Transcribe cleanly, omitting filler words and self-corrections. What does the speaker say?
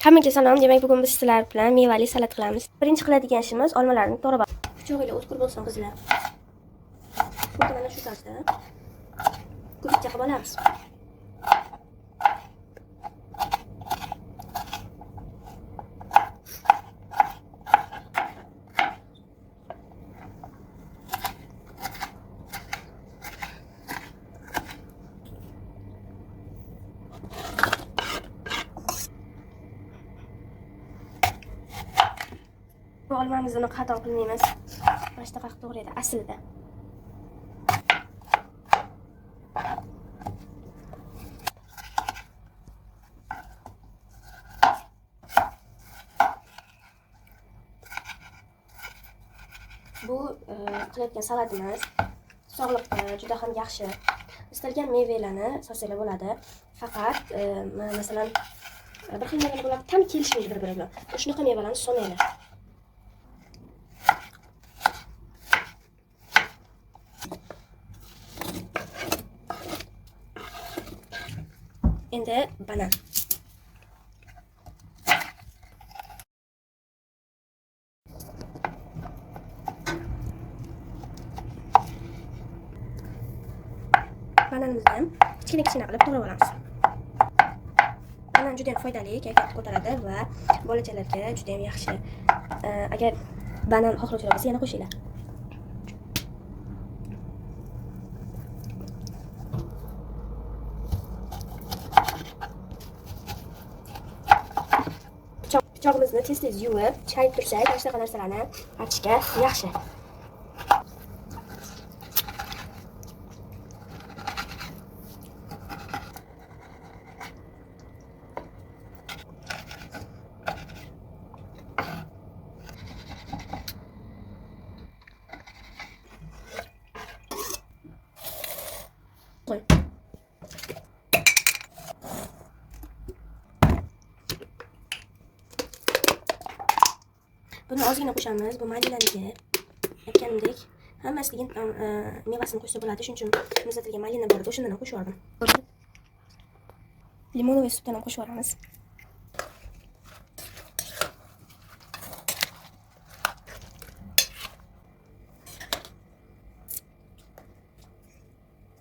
Hammaga salom. Demak, bugun biz sizlar bilan mevali salat qilamiz. Birinchi qiladigan ishimiz olmalarni to'g'rab olib, pichoq bilan o'tkir bo'lsin qizlar. Xuddi mana shu tarzda kubikcha qilib olamiz. Bu olmamizni qattiq qilmaymiz. Mana shu qaqib to'g'raydi aslida. Bu qilayotgan salatimiz sog'liqqa juda ham yaxshi. Istalgan mevalarni solsanglar bo'ladi. Faqat masalan bir xil mevalar bo'ladi, tam kelishmaydi bir-biri bilan. Shunaqa mevalarni solmanglar. Endi banan. Bananimizni kichkina qilib to'g'rab olamiz. Banan juda ham foydali, kayfiyatni ko'taradi va bolachalarga juda ham yaxshi. Agar banan xohlovchilar bo'lsa, yana qo'shinglar. Pichog'imizni tez-tez yuvib, chayib tursak, mana shunaqa narsalarni archishga yaxshi. Qo'y. Buni ozgina qo'shamiz. Bu malinaligi. Aytganimdek, hammasiga mevasini qo'shsa bo'ladi. Shuning uchun muzlatilgan malina bor edi, o'shandan ham qo'shib yubordim. Limonoviy sutdan ham qo'shib yuboramiz.